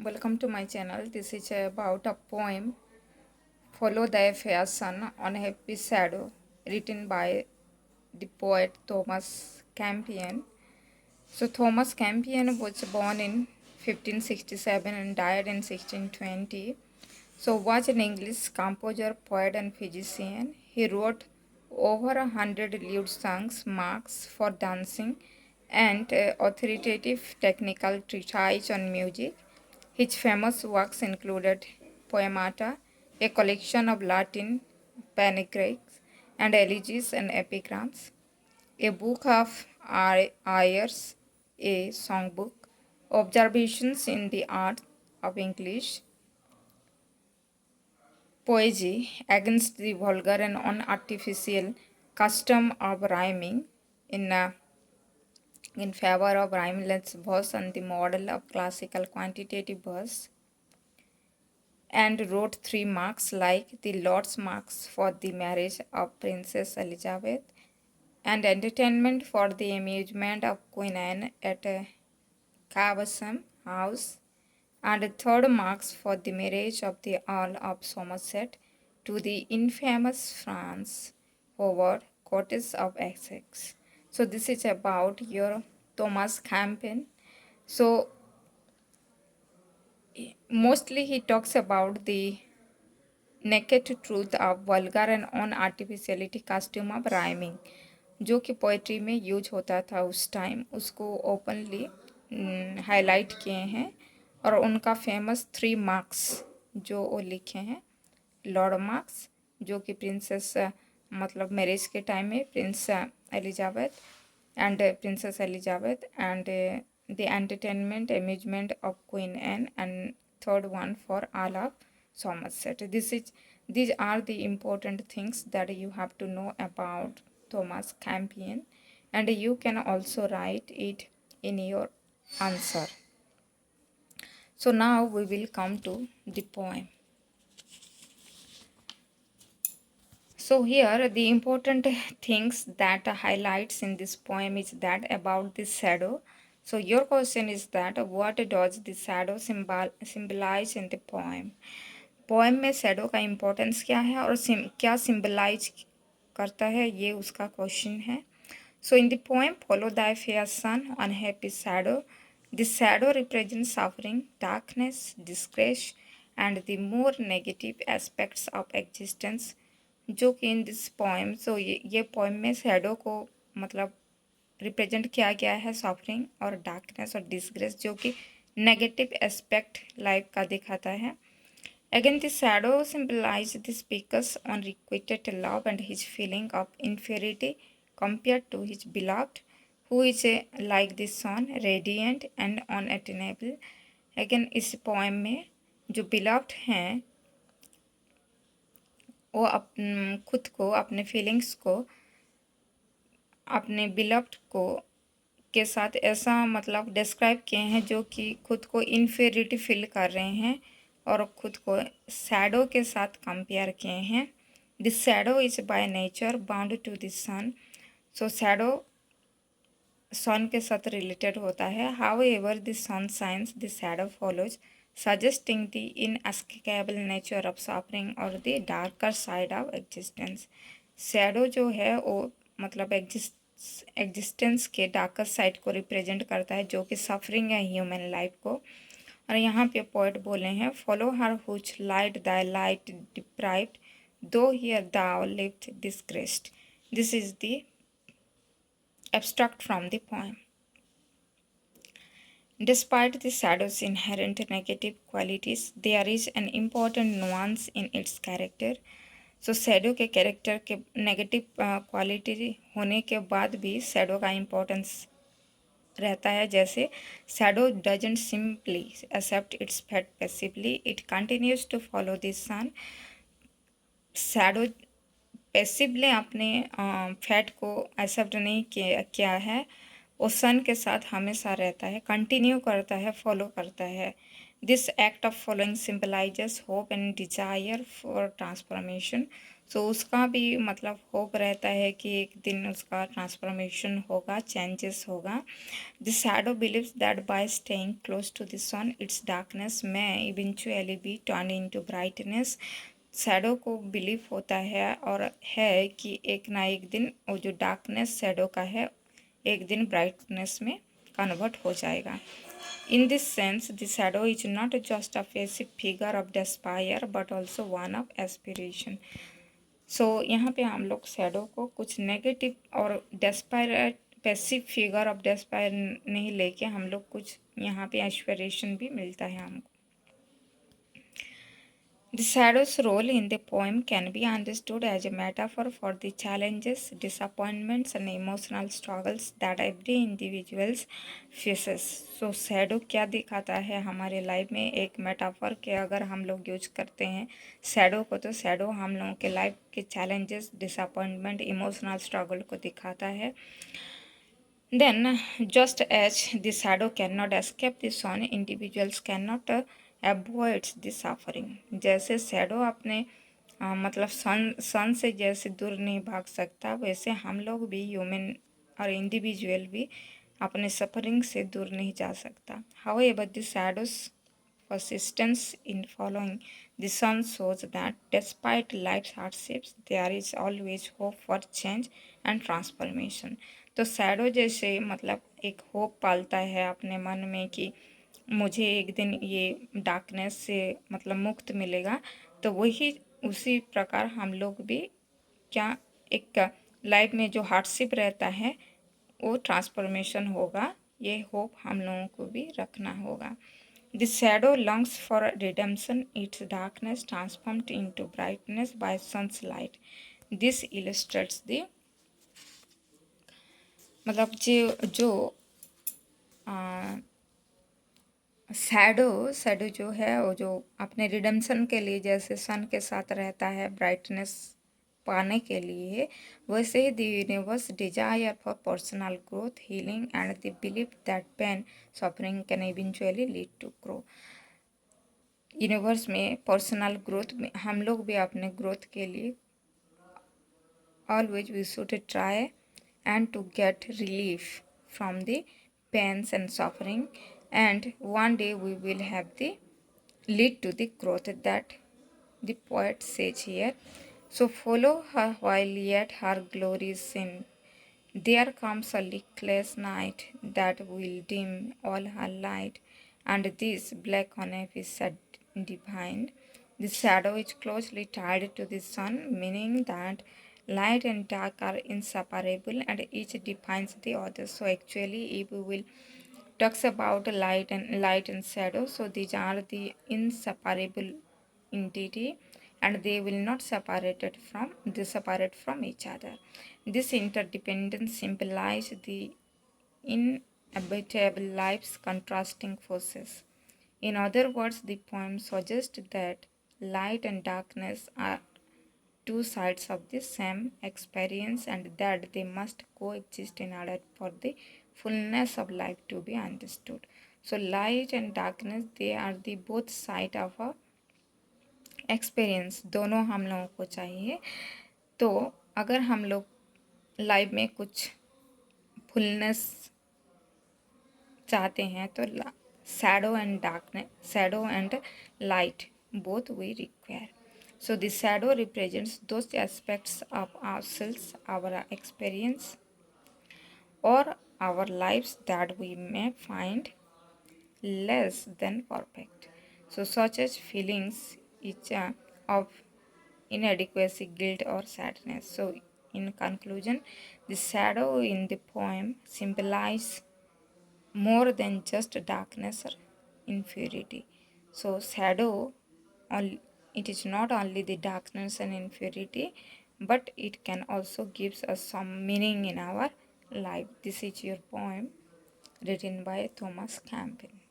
Welcome to my channel. This is about a poem, Follow Thy Fair Sun on Happy Shadow, written by the poet Thomas Campion. So Thomas Campion was born in 1567 and died in 1620. So was an English composer, poet and physician. He wrote over 100 lute songs, marks for dancing, and authoritative technical treatise on music. His famous works included Poemata, a collection of Latin panegyrics and elegies and epigrams, a book of airs, a songbook, observations in the art of English, poesy against the vulgar and unartificial custom of rhyming in favor of rhymeless verse and the model of classical quantitative verse, and wrote 3 marks like the Lord's marks for the marriage of Princess Elizabeth and entertainment for the amusement of Queen Anne at Cavesham House, and 3rd marks for the marriage of the Earl of Somerset to the infamous Franz Howard, Countess of Essex. So this is about your Thomas Campion. So mostly he talks about the naked truth of vulgar and unartificiality costume of rhyming, जो कि poetry में use होता था उस time, उसको openly highlight किए हैं और उनका फेमस 3 मार्क्स जो वो लिखे हैं, लॉर्ड मार्क्स जो कि प्रिंसेस मतलब मैरिज के टाइम में prince Elizabeth and princess Elizabeth and the entertainment amusement of queen Anne and 3rd one for all of Somerset. These are the important things that you have to know about Thomas Campion, and you can also write it in your answer. So now we will come to the poem. So here the important things that highlights in this poem is that about the shadow. So your question is that what does the shadow symbolize in the poem? Poem में shadow का importance क्या है और क्या symbolize करता है, ये उसका क्वेश्चन है. So in the poem follow the fair sun unhappy shadow, the shadow represent suffering, darkness, disgrace and the more negative aspects of existence, जो कि इन दिस पोएम. सो ये पोएम में शैडो को मतलब रिप्रेजेंट किया गया है सफरिंग और डार्कनेस और डिस्ग्रेस, जो कि नेगेटिव एस्पेक्ट लाइफ का दिखाता है. Again, the shadow symbolizes the speaker's unrequited love and his feeling of inferiority compared to his beloved, who is like the sun, radiant and unattainable. Again, इस poem में जो beloved हैं वो खुद को, अपने फीलिंग्स को अपने beloved को के साथ ऐसा मतलब डिस्क्राइब किए हैं जो कि खुद को इन्फेरिटी फील कर रहे हैं और खुद को शैडो के साथ कंपेयर किए हैं. The shadow is by nature bound to the sun. So shadow sun के साथ रिलेटेड होता है. However the sun shines the shadow follows, suggesting the inescapable nature of suffering और the darker side of existence. Shadow जो है वो मतलब existence के डार्कर साइड को रिप्रेजेंट करता है, जो कि सफरिंग है ह्यूमन लाइफ को. और यहाँ पे पोएट बोले हैं follow her whose light thy light deprived though here thou lived disgraced. This is the abstract from the poem. Despite the shadow's inherent negative qualities, there is an important nuance in its character. So shadow के character के negative quality होने के बाद भी shadow का importance रहता है. जैसे shadow doesn't simply accept its fate passively, it continues to follow the sun. Shadow passively अपने फैट को एक्सेप्ट नहीं किया है, वो सन के साथ हमेशा रहता है, कंटिन्यू करता है, फॉलो करता है. This act of following symbolizes hope and desire for transformation. So उसका भी मतलब होप रहता है कि एक दिन उसका ट्रांसफॉर्मेशन होगा, चेंजेस होगा. The shadow believes that by staying close to the sun, its darkness may eventually be turned into brightness. Shadow को बिलीव होता है और है कि एक ना एक दिन वो जो डार्कनेस शैडो का है एक दिन ब्राइटनेस में कन्वर्ट हो जाएगा. In this sense, the shadow is not just a passive figure of despair but also one of aspiration. सो यहाँ पे हम लोग शैडो को कुछ नेगेटिव और डेस्पायर पैसिव फिगर ऑफ डेस्पायर नहीं लेके हम लोग कुछ यहाँ पे एस्पिरेशन भी मिलता है हमको. The shadow's role in the poem can be understood as a metaphor for the challenges, disappointments, and emotional struggles that every individual faces. So, shadow क्या दिखाता है हमारे लाइफ में एक मेटाफर के अगर हम लोग यूज करते हैं शैडो को तो शैडो हम लोगों के लाइफ के चैलेंजेस, डिसअपॉइंटमेंट, इमोशनल स्ट्रगल को दिखाता है. Then, just as the shadow cannot escape the sun, individuals cannot avoid the suffering. जैसे शैडो अपने मतलब सन से जैसे दूर नहीं भाग सकता वैसे हम लोग भी ह्यूमन और इंडिविजुअल भी अपने सफरिंग से दूर नहीं जा सकता. However, the shadows persistence in following the sun shows that despite life's hardships, there is always hope for change and transformation. तो शैडो जैसे मतलब एक होप पालता है अपने मन में कि मुझे एक दिन ये डार्कनेस से मतलब मुक्त मिलेगा. तो वही उसी प्रकार हम लोग भी क्या एक लाइफ में जो हार्डशिप रहता है वो ट्रांसफॉर्मेशन होगा. ये होप हम लोगों को भी रखना होगा. The shadow longs for redemption, its darkness transformed into brightness by sun's light. This illustrates the मतलब जो शैडो जो है वो जो अपने रिडेम्पशन के लिए जैसे सन के साथ रहता है ब्राइटनेस पाने के लिए वैसे ही the universe desire for personal growth healing and the believe that pain suffering can eventually lead to grow. Universe में पर्सनल ग्रोथ में हम लोग भी अपने ग्रोथ के लिए always we should try and to get relief from the pains and suffering, and one day we will have the lead to the growth that the poet says here. So follow her while yet her glory is seen. There comes a leafless night that will dim all her light, and this black honey is said divine. The shadow is closely tied to the sun, meaning that light and dark are inseparable and each defines the other. So actually if we will talks about light and shadow, so these are the inseparable entity and they will not separate from each other. This interdependence symbolizes the inhabitable life's contrasting forces. In other words, the poem suggests that light and darkness are two sides of the same experience and that they must coexist in order for the fullness of life to be understood. So light and darkness, they are the both side of a experience दोनों हम लोगों को चाहिए. तो अगर हम लोग life में कुछ फुलनेस चाहते हैं तो shadow and light both we require. So the shadow represents those aspects of ourselves, our experience, or our lives that we may find less than perfect. So such as feelings of inadequacy, guilt, or sadness. So in conclusion, the shadow in the poem symbolizes more than just darkness or inferiority. So shadow, it is not only the darkness and inferiority, but it can also gives us some meaning in our life. This is your poem written by Thomas Campion.